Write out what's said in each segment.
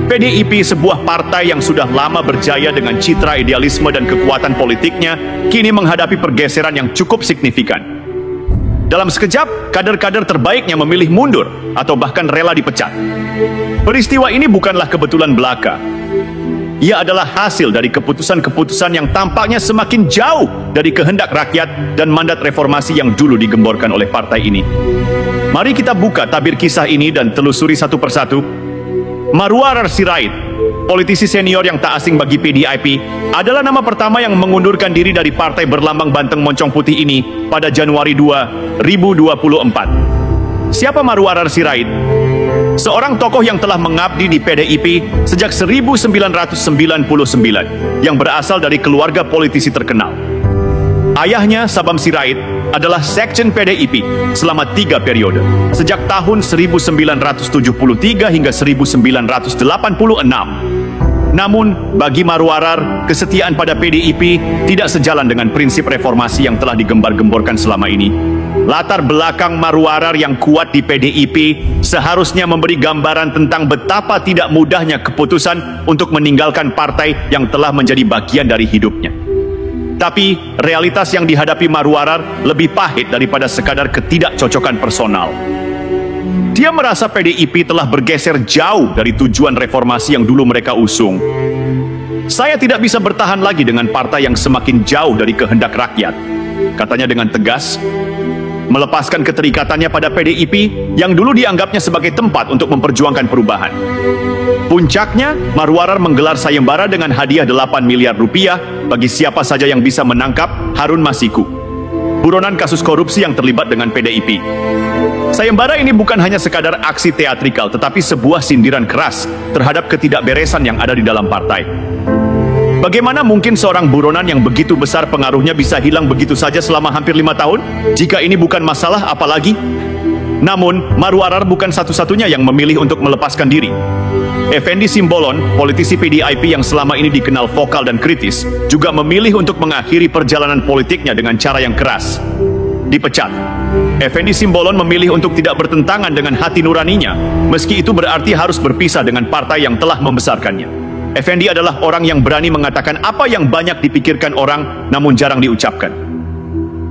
PDIP, sebuah partai yang sudah lama berjaya dengan citra idealisme dan kekuatan politiknya, kini menghadapi pergeseran yang cukup signifikan. Dalam sekejap, kader-kader terbaiknya memilih mundur atau bahkan rela dipecat. Peristiwa ini bukanlah kebetulan belaka. Ia adalah hasil dari keputusan-keputusan yang tampaknya semakin jauh dari kehendak rakyat dan mandat reformasi yang dulu digemborkan oleh partai ini. Mari kita buka tabir kisah ini dan telusuri satu persatu. Marwarar Sirait, politisi senior yang tak asing bagi PDIP, adalah nama pertama yang mengundurkan diri dari partai berlambang banteng moncong putih ini pada Januari 2024. Siapa Marwarar Sirait? Seorang tokoh yang telah mengabdi di PDIP sejak 1999, yang berasal dari keluarga politisi terkenal. Ayahnya, Sabam Sirait, adalah sekjen PDIP selama 3 periode, sejak tahun 1973 hingga 1986. Namun, bagi Marwarar, kesetiaan pada PDIP tidak sejalan dengan prinsip reformasi yang telah digembar-gemborkan selama ini. Latar belakang Marwarar yang kuat di PDIP seharusnya memberi gambaran tentang betapa tidak mudahnya keputusan untuk meninggalkan partai yang telah menjadi bagian dari hidupnya. Tapi, realitas yang dihadapi Marwarar lebih pahit daripada sekadar ketidakcocokan personal. Dia merasa PDIP telah bergeser jauh dari tujuan reformasi yang dulu mereka usung. Saya tidak bisa bertahan lagi dengan partai yang semakin jauh dari kehendak rakyat, katanya dengan tegas, melepaskan keterikatannya pada PDIP yang dulu dianggapnya sebagai tempat untuk memperjuangkan perubahan. Puncaknya, Marwarar menggelar sayembara dengan hadiah 8 miliar rupiah bagi siapa saja yang bisa menangkap Harun Masiku, buronan kasus korupsi yang terlibat dengan PDIP. Sayembara ini bukan hanya sekadar aksi teatrikal, tetapi sebuah sindiran keras terhadap ketidakberesan yang ada di dalam partai. Bagaimana mungkin seorang buronan yang begitu besar pengaruhnya bisa hilang begitu saja selama hampir 5 tahun? Jika ini bukan masalah, apalagi? Namun, Marwarar bukan satu-satunya yang memilih untuk melepaskan diri. Effendi Simbolon, politisi PDIP yang selama ini dikenal vokal dan kritis, juga memilih untuk mengakhiri perjalanan politiknya dengan cara yang keras. Dipecat. Effendi Simbolon memilih untuk tidak bertentangan dengan hati nuraninya, meski itu berarti harus berpisah dengan partai yang telah membesarkannya. Effendi adalah orang yang berani mengatakan apa yang banyak dipikirkan orang, namun jarang diucapkan.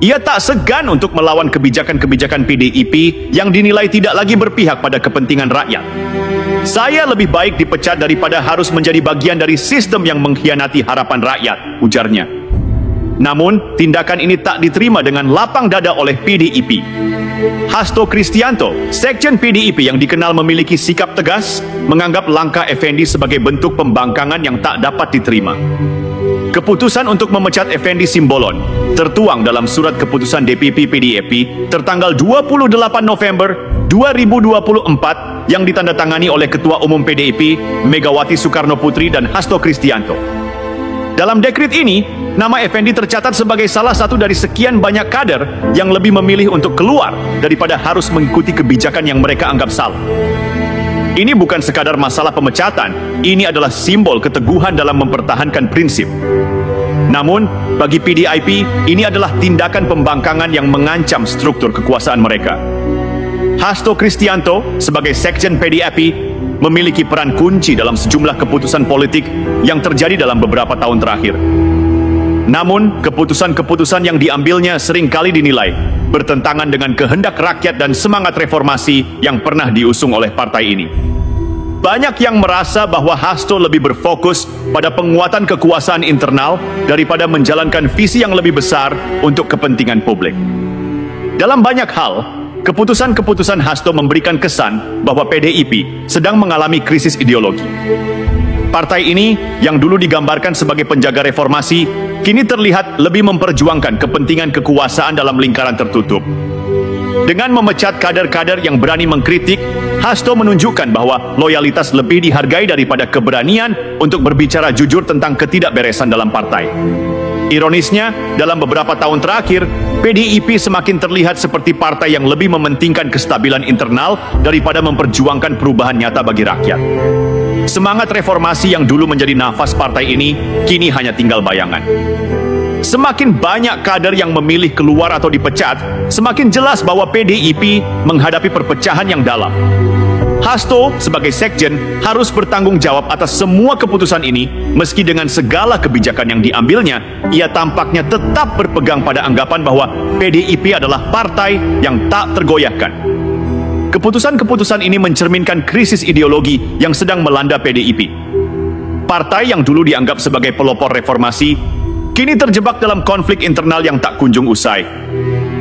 Ia tak segan untuk melawan kebijakan-kebijakan PDIP yang dinilai tidak lagi berpihak pada kepentingan rakyat. Saya lebih baik dipecat daripada harus menjadi bagian dari sistem yang mengkhianati harapan rakyat, ujarnya. Namun, tindakan ini tak diterima dengan lapang dada oleh PDIP. Hasto Kristianto, sekjen PDIP yang dikenal memiliki sikap tegas, menganggap langkah Effendi sebagai bentuk pembangkangan yang tak dapat diterima. Keputusan untuk memecat Effendi Simbolon tertuang dalam surat keputusan DPP PDIP tertanggal 28 November 2024 yang ditandatangani oleh Ketua Umum PDIP Megawati Soekarnoputri dan Hasto Kristianto. Dalam dekret ini, nama Effendi tercatat sebagai salah satu dari sekian banyak kader yang lebih memilih untuk keluar daripada harus mengikuti kebijakan yang mereka anggap salah. Ini bukan sekadar masalah pemecatan, ini adalah simbol keteguhan dalam mempertahankan prinsip. Namun, bagi PDIP, ini adalah tindakan pembangkangan yang mengancam struktur kekuasaan mereka. Hasto Kristianto, sebagai sekjen PDIP, memiliki peran kunci dalam sejumlah keputusan politik yang terjadi dalam beberapa tahun terakhir. Namun, keputusan-keputusan yang diambilnya seringkali dinilai bertentangan dengan kehendak rakyat dan semangat reformasi yang pernah diusung oleh partai ini. Banyak yang merasa bahwa Hasto lebih berfokus pada penguatan kekuasaan internal daripada menjalankan visi yang lebih besar untuk kepentingan publik. Dalam banyak hal, keputusan-keputusan Hasto memberikan kesan bahwa PDIP sedang mengalami krisis ideologi. Partai ini, yang dulu digambarkan sebagai penjaga reformasi, kini terlihat lebih memperjuangkan kepentingan kekuasaan dalam lingkaran tertutup. Dengan memecat kader-kader yang berani mengkritik, Hasto menunjukkan bahwa loyalitas lebih dihargai daripada keberanian untuk berbicara jujur tentang ketidakberesan dalam partai. Ironisnya, dalam beberapa tahun terakhir, PDIP semakin terlihat seperti partai yang lebih mementingkan kestabilan internal daripada memperjuangkan perubahan nyata bagi rakyat. Semangat reformasi yang dulu menjadi nafas partai ini, kini hanya tinggal bayangan. Semakin banyak kader yang memilih keluar atau dipecat, semakin jelas bahwa PDIP menghadapi perpecahan yang dalam. Hasto sebagai sekjen harus bertanggung jawab atas semua keputusan ini, meski dengan segala kebijakan yang diambilnya, ia tampaknya tetap berpegang pada anggapan bahwa PDIP adalah partai yang tak tergoyahkan. Keputusan-keputusan ini mencerminkan krisis ideologi yang sedang melanda PDIP. Partai yang dulu dianggap sebagai pelopor reformasi, kini terjebak dalam konflik internal yang tak kunjung usai.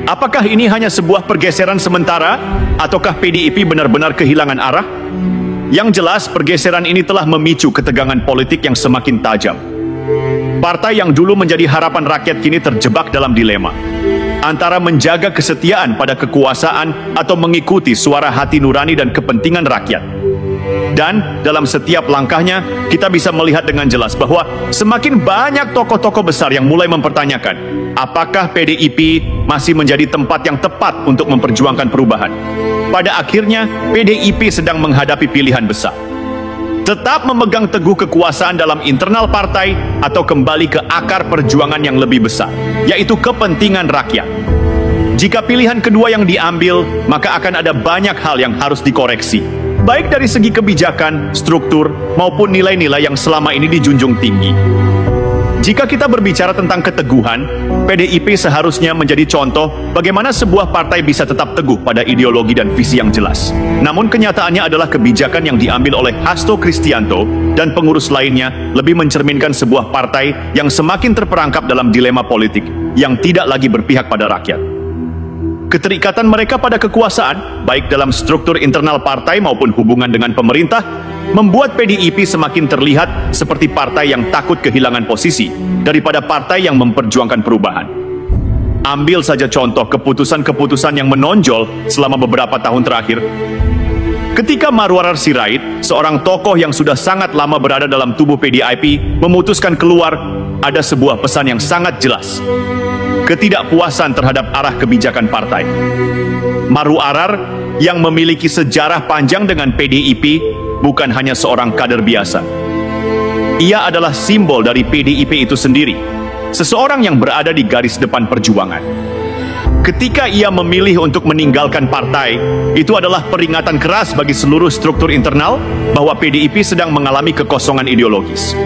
Apakah ini hanya sebuah pergeseran sementara, ataukah PDIP benar-benar kehilangan arah? Yang jelas, pergeseran ini telah memicu ketegangan politik yang semakin tajam. Partai yang dulu menjadi harapan rakyat kini terjebak dalam dilema antara menjaga kesetiaan pada kekuasaan atau mengikuti suara hati nurani dan kepentingan rakyat. Dan dalam setiap langkahnya, kita bisa melihat dengan jelas bahwa semakin banyak tokoh-tokoh besar yang mulai mempertanyakan, apakah PDIP masih menjadi tempat yang tepat untuk memperjuangkan perubahan? Pada akhirnya, PDIP sedang menghadapi pilihan besar. Tetap memegang teguh kekuasaan dalam internal partai atau kembali ke akar perjuangan yang lebih besar, yaitu kepentingan rakyat. Jika pilihan kedua yang diambil, maka akan ada banyak hal yang harus dikoreksi, baik dari segi kebijakan, struktur, maupun nilai-nilai yang selama ini dijunjung tinggi. Jika kita berbicara tentang keteguhan, PDIP seharusnya menjadi contoh bagaimana sebuah partai bisa tetap teguh pada ideologi dan visi yang jelas. Namun kenyataannya adalah kebijakan yang diambil oleh Hasto Kristianto dan pengurus lainnya lebih mencerminkan sebuah partai yang semakin terperangkap dalam dilema politik yang tidak lagi berpihak pada rakyat. Keterikatan mereka pada kekuasaan, baik dalam struktur internal partai maupun hubungan dengan pemerintah, membuat PDIP semakin terlihat seperti partai yang takut kehilangan posisi daripada partai yang memperjuangkan perubahan. Ambil saja contoh keputusan-keputusan yang menonjol selama beberapa tahun terakhir. Ketika Marwarar Sirait, seorang tokoh yang sudah sangat lama berada dalam tubuh PDIP, memutuskan keluar, ada sebuah pesan yang sangat jelas. Ketidakpuasan terhadap arah kebijakan partai. Marwarar yang memiliki sejarah panjang dengan PDIP bukan hanya seorang kader biasa. Ia adalah simbol dari PDIP itu sendiri, seseorang yang berada di garis depan perjuangan. Ketika ia memilih untuk meninggalkan partai, itu adalah peringatan keras bagi seluruh struktur internal bahwa PDIP sedang mengalami kekosongan ideologis.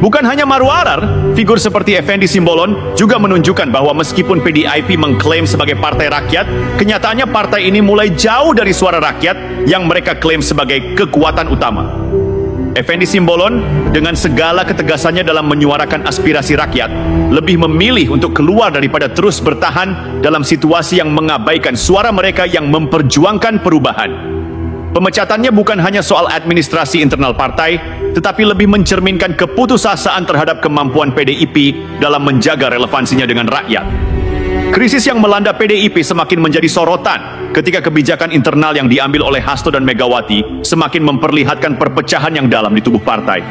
Bukan hanya Marwarar, figur seperti Effendi Simbolon juga menunjukkan bahwa meskipun PDIP mengklaim sebagai partai rakyat, kenyataannya partai ini mulai jauh dari suara rakyat yang mereka klaim sebagai kekuatan utama. Effendi Simbolon dengan segala ketegasannya dalam menyuarakan aspirasi rakyat, lebih memilih untuk keluar daripada terus bertahan dalam situasi yang mengabaikan suara mereka yang memperjuangkan perubahan. Pemecatannya bukan hanya soal administrasi internal partai, tetapi lebih mencerminkan keputusasaan terhadap kemampuan PDIP dalam menjaga relevansinya dengan rakyat. Krisis yang melanda PDIP semakin menjadi sorotan ketika kebijakan internal yang diambil oleh Hasto dan Megawati semakin memperlihatkan perpecahan yang dalam di tubuh partai.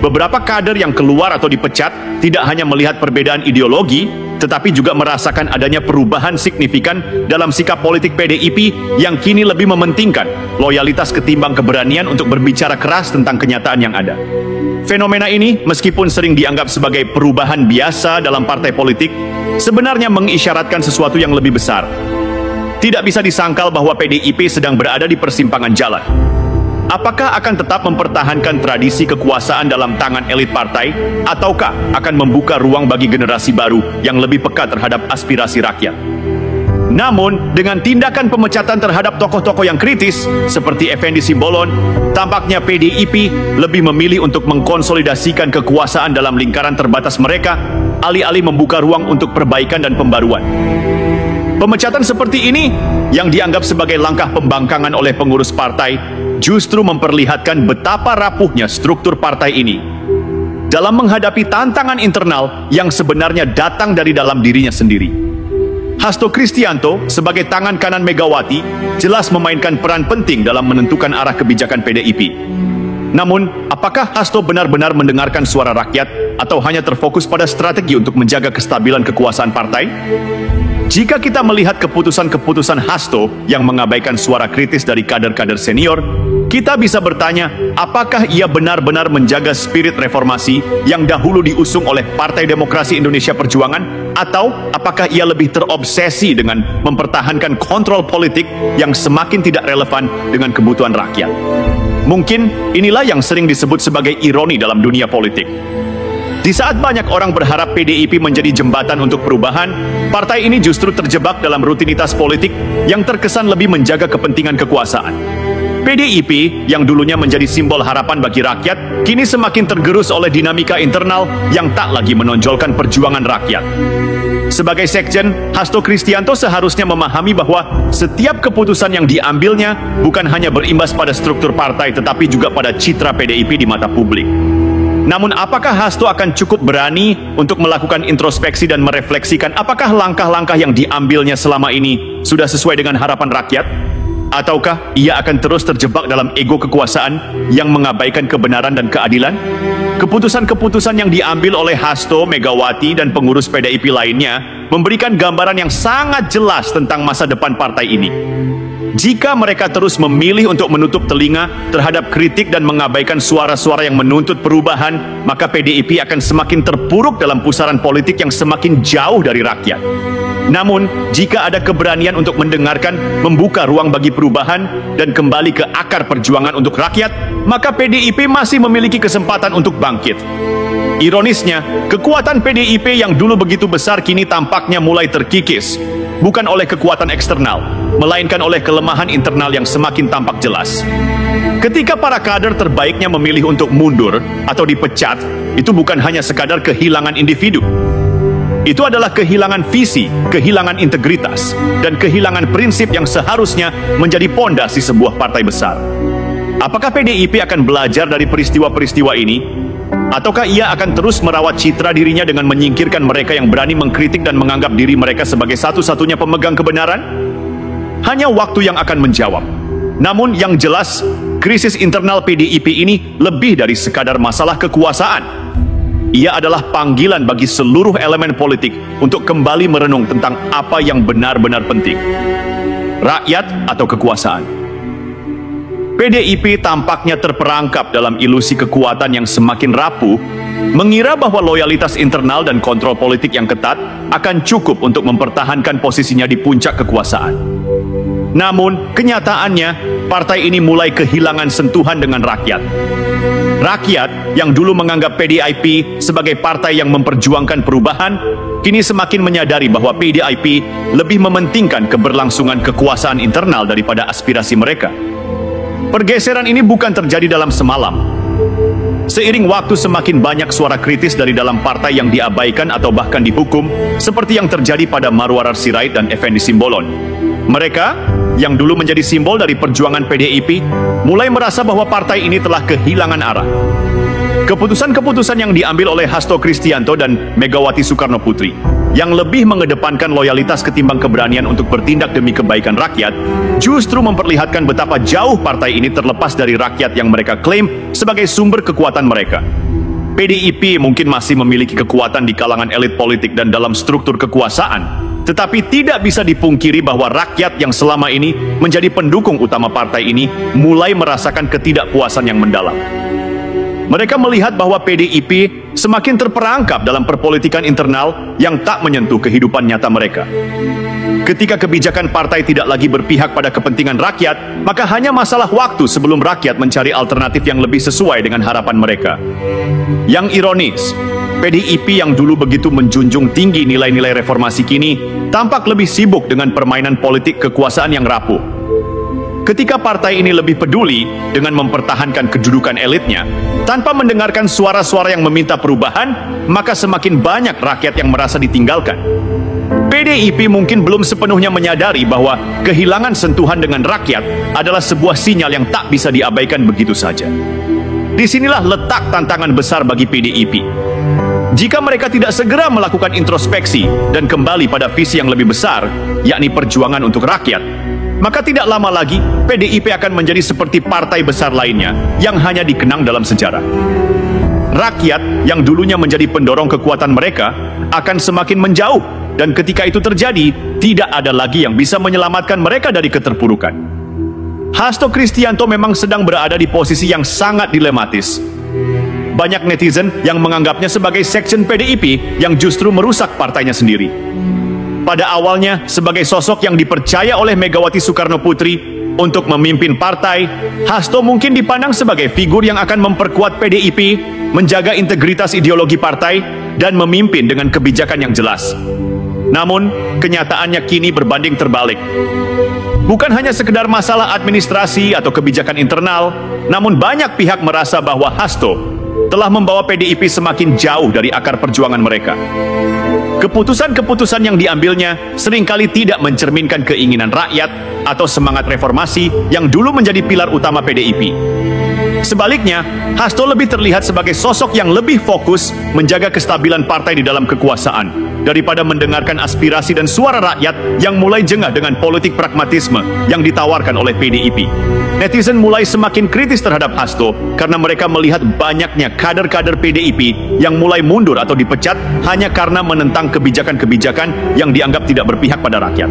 Beberapa kader yang keluar atau dipecat tidak hanya melihat perbedaan ideologi, tetapi juga merasakan adanya perubahan signifikan dalam sikap politik PDIP yang kini lebih mementingkan loyalitas ketimbang keberanian untuk berbicara keras tentang kenyataan yang ada. Fenomena ini, meskipun sering dianggap sebagai perubahan biasa dalam partai politik, sebenarnya mengisyaratkan sesuatu yang lebih besar. Tidak bisa disangkal bahwa PDIP sedang berada di persimpangan jalan. Apakah akan tetap mempertahankan tradisi kekuasaan dalam tangan elit partai, ataukah akan membuka ruang bagi generasi baru yang lebih peka terhadap aspirasi rakyat? Namun, dengan tindakan pemecatan terhadap tokoh-tokoh yang kritis, seperti Effendi Simbolon, tampaknya PDIP lebih memilih untuk mengkonsolidasikan kekuasaan dalam lingkaran terbatas mereka, alih-alih membuka ruang untuk perbaikan dan pembaruan. Pemecatan seperti ini, yang dianggap sebagai langkah pembangkangan oleh pengurus partai, justru memperlihatkan betapa rapuhnya struktur partai ini dalam menghadapi tantangan internal yang sebenarnya datang dari dalam dirinya sendiri. Hasto Kristianto sebagai tangan kanan Megawati jelas memainkan peran penting dalam menentukan arah kebijakan PDIP. Namun, apakah Hasto benar-benar mendengarkan suara rakyat atau hanya terfokus pada strategi untuk menjaga kestabilan kekuasaan partai? Jika kita melihat keputusan-keputusan Hasto yang mengabaikan suara kritis dari kader-kader senior, kita bisa bertanya, apakah ia benar-benar menjaga spirit reformasi yang dahulu diusung oleh Partai Demokrasi Indonesia Perjuangan, atau apakah ia lebih terobsesi dengan mempertahankan kontrol politik yang semakin tidak relevan dengan kebutuhan rakyat? Mungkin inilah yang sering disebut sebagai ironi dalam dunia politik. Di saat banyak orang berharap PDIP menjadi jembatan untuk perubahan, partai ini justru terjebak dalam rutinitas politik yang terkesan lebih menjaga kepentingan kekuasaan. PDIP yang dulunya menjadi simbol harapan bagi rakyat, kini semakin tergerus oleh dinamika internal yang tak lagi menonjolkan perjuangan rakyat. Sebagai sekjen, Hasto Kristianto seharusnya memahami bahwa setiap keputusan yang diambilnya bukan hanya berimbas pada struktur partai, tetapi juga pada citra PDIP di mata publik. Namun apakah Hasto akan cukup berani untuk melakukan introspeksi dan merefleksikan apakah langkah-langkah yang diambilnya selama ini sudah sesuai dengan harapan rakyat? Ataukah ia akan terus terjebak dalam ego kekuasaan yang mengabaikan kebenaran dan keadilan? Keputusan-keputusan yang diambil oleh Hasto, Megawati, dan pengurus PDIP lainnya memberikan gambaran yang sangat jelas tentang masa depan partai ini. Jika mereka terus memilih untuk menutup telinga terhadap kritik dan mengabaikan suara-suara yang menuntut perubahan, maka PDIP akan semakin terpuruk dalam pusaran politik yang semakin jauh dari rakyat. Namun, jika ada keberanian untuk mendengarkan, membuka ruang bagi perubahan, dan kembali ke akar perjuangan untuk rakyat, maka PDIP masih memiliki kesempatan untuk bangkit. Ironisnya, kekuatan PDIP yang dulu begitu besar kini tampaknya mulai terkikis, bukan oleh kekuatan eksternal, melainkan oleh kelemahan internal yang semakin tampak jelas. Ketika para kader terbaiknya memilih untuk mundur atau dipecat, itu bukan hanya sekadar kehilangan individu. Itu adalah kehilangan visi, kehilangan integritas, dan kehilangan prinsip yang seharusnya menjadi pondasi sebuah partai besar. Apakah PDIP akan belajar dari peristiwa-peristiwa ini? Ataukah ia akan terus merawat citra dirinya dengan menyingkirkan mereka yang berani mengkritik dan menganggap diri mereka sebagai satu-satunya pemegang kebenaran? Hanya waktu yang akan menjawab. Namun yang jelas, krisis internal PDIP ini lebih dari sekadar masalah kekuasaan. Ia adalah panggilan bagi seluruh elemen politik untuk kembali merenung tentang apa yang benar-benar penting. Rakyat atau kekuasaan? PDIP tampaknya terperangkap dalam ilusi kekuatan yang semakin rapuh, mengira bahwa loyalitas internal dan kontrol politik yang ketat akan cukup untuk mempertahankan posisinya di puncak kekuasaan. Namun, kenyataannya, partai ini mulai kehilangan sentuhan dengan rakyat. Rakyat yang dulu menganggap PDIP sebagai partai yang memperjuangkan perubahan, kini semakin menyadari bahwa PDIP lebih mementingkan keberlangsungan kekuasaan internal daripada aspirasi mereka. Pergeseran ini bukan terjadi dalam semalam. Seiring waktu semakin banyak suara kritis dari dalam partai yang diabaikan atau bahkan dihukum, seperti yang terjadi pada Marwarar Sirait dan Effendi Simbolon. Mereka, yang dulu menjadi simbol dari perjuangan PDIP, mulai merasa bahwa partai ini telah kehilangan arah. Keputusan-keputusan yang diambil oleh Hasto Kristianto dan Megawati Soekarno Putri, yang lebih mengedepankan loyalitas ketimbang keberanian untuk bertindak demi kebaikan rakyat, justru memperlihatkan betapa jauh partai ini terlepas dari rakyat yang mereka klaim sebagai sumber kekuatan mereka. PDIP mungkin masih memiliki kekuatan di kalangan elit politik dan dalam struktur kekuasaan, tetapi tidak bisa dipungkiri bahwa rakyat yang selama ini menjadi pendukung utama partai ini mulai merasakan ketidakpuasan yang mendalam. Mereka melihat bahwa PDIP semakin terperangkap dalam perpolitikan internal yang tak menyentuh kehidupan nyata mereka. Ketika kebijakan partai tidak lagi berpihak pada kepentingan rakyat, maka hanya masalah waktu sebelum rakyat mencari alternatif yang lebih sesuai dengan harapan mereka. Yang ironis, PDIP yang dulu begitu menjunjung tinggi nilai-nilai reformasi kini tampak lebih sibuk dengan permainan politik kekuasaan yang rapuh. Ketika partai ini lebih peduli dengan mempertahankan kedudukan elitnya, tanpa mendengarkan suara-suara yang meminta perubahan, maka semakin banyak rakyat yang merasa ditinggalkan. PDIP mungkin belum sepenuhnya menyadari bahwa kehilangan sentuhan dengan rakyat adalah sebuah sinyal yang tak bisa diabaikan begitu saja. Disinilah letak tantangan besar bagi PDIP. Jika mereka tidak segera melakukan introspeksi dan kembali pada visi yang lebih besar, yakni perjuangan untuk rakyat, maka tidak lama lagi PDIP akan menjadi seperti partai besar lainnya yang hanya dikenang dalam sejarah. Rakyat yang dulunya menjadi pendorong kekuatan mereka akan semakin menjauh, dan ketika itu terjadi, tidak ada lagi yang bisa menyelamatkan mereka dari keterpurukan. Hasto Kristianto memang sedang berada di posisi yang sangat dilematis. Banyak netizen yang menganggapnya sebagai sekjen PDIP yang justru merusak partainya sendiri. Pada awalnya, sebagai sosok yang dipercaya oleh Megawati Soekarno Putri untuk memimpin partai, Hasto mungkin dipandang sebagai figur yang akan memperkuat PDIP, menjaga integritas ideologi partai, dan memimpin dengan kebijakan yang jelas. Namun, kenyataannya kini berbanding terbalik. Bukan hanya sekedar masalah administrasi atau kebijakan internal, namun banyak pihak merasa bahwa Hasto telah membawa PDIP semakin jauh dari akar perjuangan mereka. Keputusan-keputusan yang diambilnya seringkali tidak mencerminkan keinginan rakyat atau semangat reformasi yang dulu menjadi pilar utama PDIP. Sebaliknya, Hasto lebih terlihat sebagai sosok yang lebih fokus menjaga kestabilan partai di dalam kekuasaan daripada mendengarkan aspirasi dan suara rakyat yang mulai jengah dengan politik pragmatisme yang ditawarkan oleh PDIP. Netizen mulai semakin kritis terhadap Hasto karena mereka melihat banyaknya kader-kader PDIP yang mulai mundur atau dipecat hanya karena menentang kebijakan-kebijakan yang dianggap tidak berpihak pada rakyat.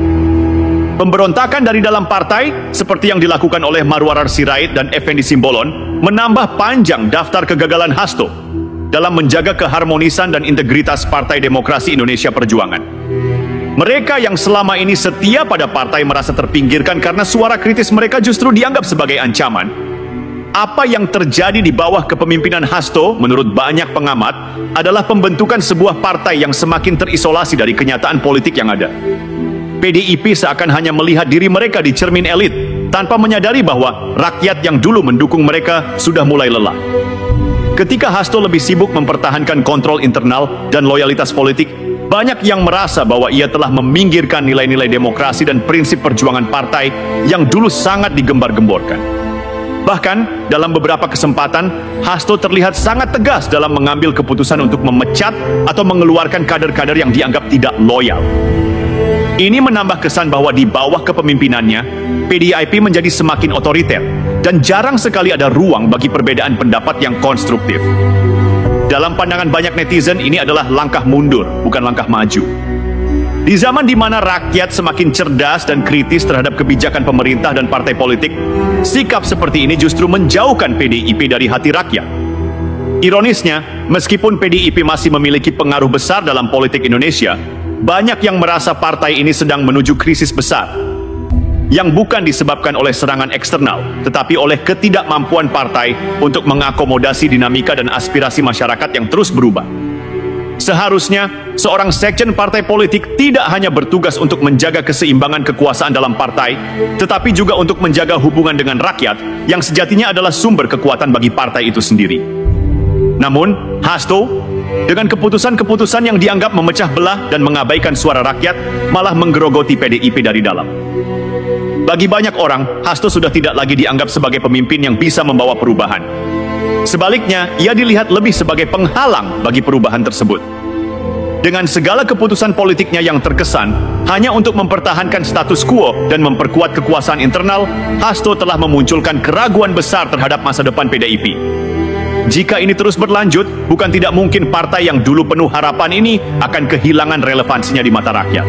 Pemberontakan dari dalam partai, seperti yang dilakukan oleh Marwarar Sirait dan Effendi Simbolon, menambah panjang daftar kegagalan Hasto dalam menjaga keharmonisan dan integritas Partai Demokrasi Indonesia Perjuangan. Mereka yang selama ini setia pada partai merasa terpinggirkan karena suara kritis mereka justru dianggap sebagai ancaman. Apa yang terjadi di bawah kepemimpinan Hasto, menurut banyak pengamat, adalah pembentukan sebuah partai yang semakin terisolasi dari kenyataan politik yang ada. PDIP seakan hanya melihat diri mereka di cermin elit, tanpa menyadari bahwa rakyat yang dulu mendukung mereka sudah mulai lelah. Ketika Hasto lebih sibuk mempertahankan kontrol internal dan loyalitas politik, banyak yang merasa bahwa ia telah meminggirkan nilai-nilai demokrasi dan prinsip perjuangan partai yang dulu sangat digembar-gemborkan. Bahkan, dalam beberapa kesempatan, Hasto terlihat sangat tegas dalam mengambil keputusan untuk memecat atau mengeluarkan kader-kader yang dianggap tidak loyal. Ini menambah kesan bahwa di bawah kepemimpinannya, PDIP menjadi semakin otoriter dan jarang sekali ada ruang bagi perbedaan pendapat yang konstruktif. Dalam pandangan banyak netizen, ini adalah langkah mundur, bukan langkah maju. Di zaman di mana rakyat semakin cerdas dan kritis terhadap kebijakan pemerintah dan partai politik, sikap seperti ini justru menjauhkan PDIP dari hati rakyat. Ironisnya, meskipun PDIP masih memiliki pengaruh besar dalam politik Indonesia, banyak yang merasa partai ini sedang menuju krisis besar, yang bukan disebabkan oleh serangan eksternal, tetapi oleh ketidakmampuan partai untuk mengakomodasi dinamika dan aspirasi masyarakat yang terus berubah. Seharusnya, seorang sekjen partai politik tidak hanya bertugas untuk menjaga keseimbangan kekuasaan dalam partai, tetapi juga untuk menjaga hubungan dengan rakyat yang sejatinya adalah sumber kekuatan bagi partai itu sendiri. Namun, Hasto, dengan keputusan-keputusan yang dianggap memecah belah dan mengabaikan suara rakyat, malah menggerogoti PDIP dari dalam. Bagi banyak orang, Hasto sudah tidak lagi dianggap sebagai pemimpin yang bisa membawa perubahan. Sebaliknya, ia dilihat lebih sebagai penghalang bagi perubahan tersebut. Dengan segala keputusan politiknya yang terkesan hanya untuk mempertahankan status quo dan memperkuat kekuasaan internal, Hasto telah memunculkan keraguan besar terhadap masa depan PDIP. Jika ini terus berlanjut, bukan tidak mungkin partai yang dulu penuh harapan ini akan kehilangan relevansinya di mata rakyat.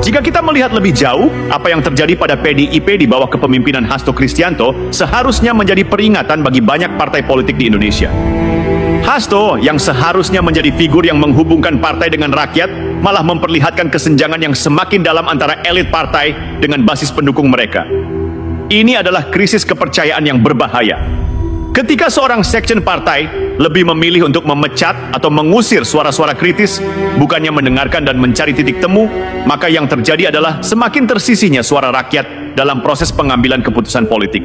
Jika kita melihat lebih jauh, apa yang terjadi pada PDIP di bawah kepemimpinan Hasto Kristianto seharusnya menjadi peringatan bagi banyak partai politik di Indonesia. Hasto, yang seharusnya menjadi figur yang menghubungkan partai dengan rakyat, malah memperlihatkan kesenjangan yang semakin dalam antara elit partai dengan basis pendukung mereka. Ini adalah krisis kepercayaan yang berbahaya. Ketika seorang sekjen partai lebih memilih untuk memecat atau mengusir suara-suara kritis, bukannya mendengarkan dan mencari titik temu, maka yang terjadi adalah semakin tersisihnya suara rakyat dalam proses pengambilan keputusan politik.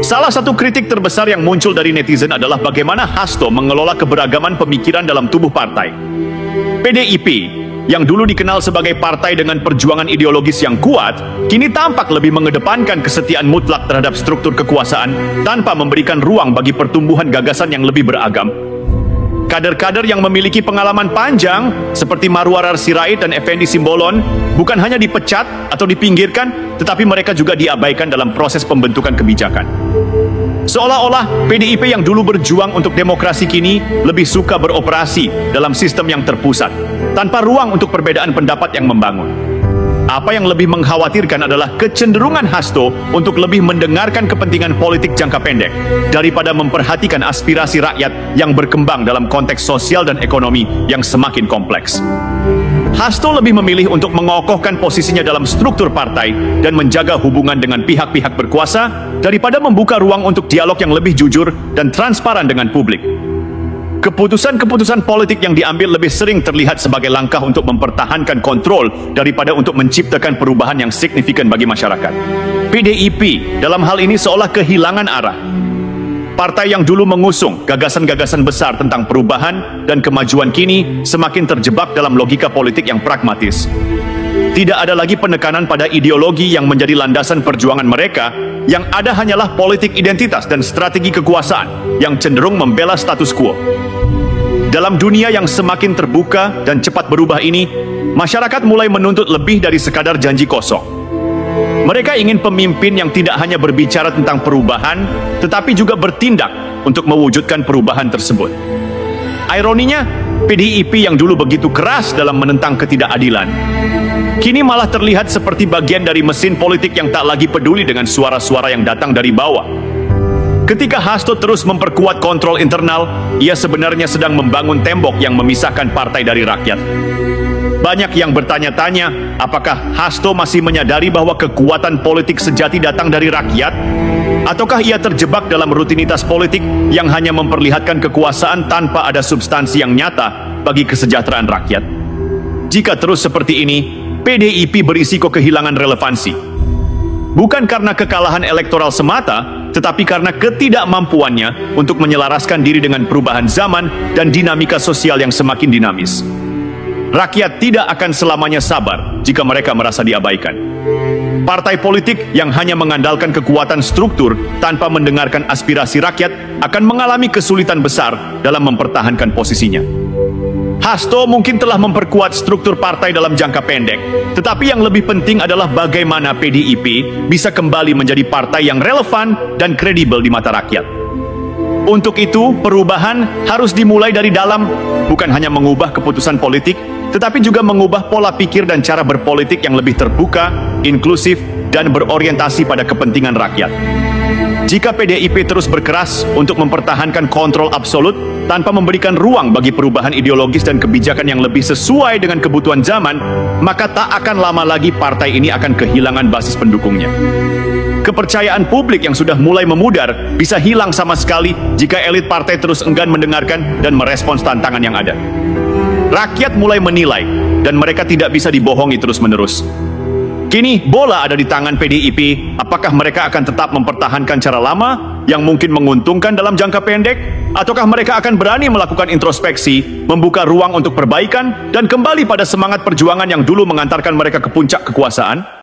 Salah satu kritik terbesar yang muncul dari netizen adalah bagaimana Hasto mengelola keberagaman pemikiran dalam tubuh partai. PDIP, yang dulu dikenal sebagai partai dengan perjuangan ideologis yang kuat, kini tampak lebih mengedepankan kesetiaan mutlak terhadap struktur kekuasaan tanpa memberikan ruang bagi pertumbuhan gagasan yang lebih beragam. Kader-kader yang memiliki pengalaman panjang seperti Marwarar Sirait dan Effendi Simbolon bukan hanya dipecat atau dipinggirkan, tetapi mereka juga diabaikan dalam proses pembentukan kebijakan. Seolah-olah PDIP yang dulu berjuang untuk demokrasi kini lebih suka beroperasi dalam sistem yang terpusat, tanpa ruang untuk perbedaan pendapat yang membangun. Apa yang lebih mengkhawatirkan adalah kecenderungan Hasto untuk lebih mendengarkan kepentingan politik jangka pendek daripada memperhatikan aspirasi rakyat yang berkembang dalam konteks sosial dan ekonomi yang semakin kompleks. Hasto lebih memilih untuk mengokohkan posisinya dalam struktur partai dan menjaga hubungan dengan pihak-pihak berkuasa daripada membuka ruang untuk dialog yang lebih jujur dan transparan dengan publik. Keputusan-keputusan politik yang diambil lebih sering terlihat sebagai langkah untuk mempertahankan kontrol daripada untuk menciptakan perubahan yang signifikan bagi masyarakat. PDIP dalam hal ini seolah kehilangan arah. Partai yang dulu mengusung gagasan-gagasan besar tentang perubahan dan kemajuan kini semakin terjebak dalam logika politik yang pragmatis. Tidak ada lagi penekanan pada ideologi yang menjadi landasan perjuangan mereka, yang ada hanyalah politik identitas dan strategi kekuasaan yang cenderung membela status quo. Dalam dunia yang semakin terbuka dan cepat berubah ini, masyarakat mulai menuntut lebih dari sekadar janji kosong. Mereka ingin pemimpin yang tidak hanya berbicara tentang perubahan, tetapi juga bertindak untuk mewujudkan perubahan tersebut. Ironinya, PDIP yang dulu begitu keras dalam menentang ketidakadilan, kini malah terlihat seperti bagian dari mesin politik yang tak lagi peduli dengan suara-suara yang datang dari bawah. Ketika Hasto terus memperkuat kontrol internal, ia sebenarnya sedang membangun tembok yang memisahkan partai dari rakyat. Banyak yang bertanya-tanya, apakah Hasto masih menyadari bahwa kekuatan politik sejati datang dari rakyat? Ataukah ia terjebak dalam rutinitas politik yang hanya memperlihatkan kekuasaan tanpa ada substansi yang nyata bagi kesejahteraan rakyat? Jika terus seperti ini, PDIP berisiko kehilangan relevansi. Bukan karena kekalahan elektoral semata, tetapi karena ketidakmampuannya untuk menyelaraskan diri dengan perubahan zaman dan dinamika sosial yang semakin dinamis. Rakyat tidak akan selamanya sabar jika mereka merasa diabaikan. Partai politik yang hanya mengandalkan kekuatan struktur tanpa mendengarkan aspirasi rakyat akan mengalami kesulitan besar dalam mempertahankan posisinya. Hasto mungkin telah memperkuat struktur partai dalam jangka pendek, tetapi yang lebih penting adalah bagaimana PDIP bisa kembali menjadi partai yang relevan dan kredibel di mata rakyat. Untuk itu, perubahan harus dimulai dari dalam, bukan hanya mengubah keputusan politik, tetapi juga mengubah pola pikir dan cara berpolitik yang lebih terbuka, inklusif, dan berorientasi pada kepentingan rakyat. Jika PDIP terus berkeras untuk mempertahankan kontrol absolut tanpa memberikan ruang bagi perubahan ideologis dan kebijakan yang lebih sesuai dengan kebutuhan zaman, maka tak akan lama lagi partai ini akan kehilangan basis pendukungnya. Kepercayaan publik yang sudah mulai memudar bisa hilang sama sekali jika elit partai terus enggan mendengarkan dan merespons tantangan yang ada. Rakyat mulai menilai dan mereka tidak bisa dibohongi terus-menerus. Kini bola ada di tangan PDIP, apakah mereka akan tetap mempertahankan cara lama yang mungkin menguntungkan dalam jangka pendek, ataukah mereka akan berani melakukan introspeksi, membuka ruang untuk perbaikan, dan kembali pada semangat perjuangan yang dulu mengantarkan mereka ke puncak kekuasaan?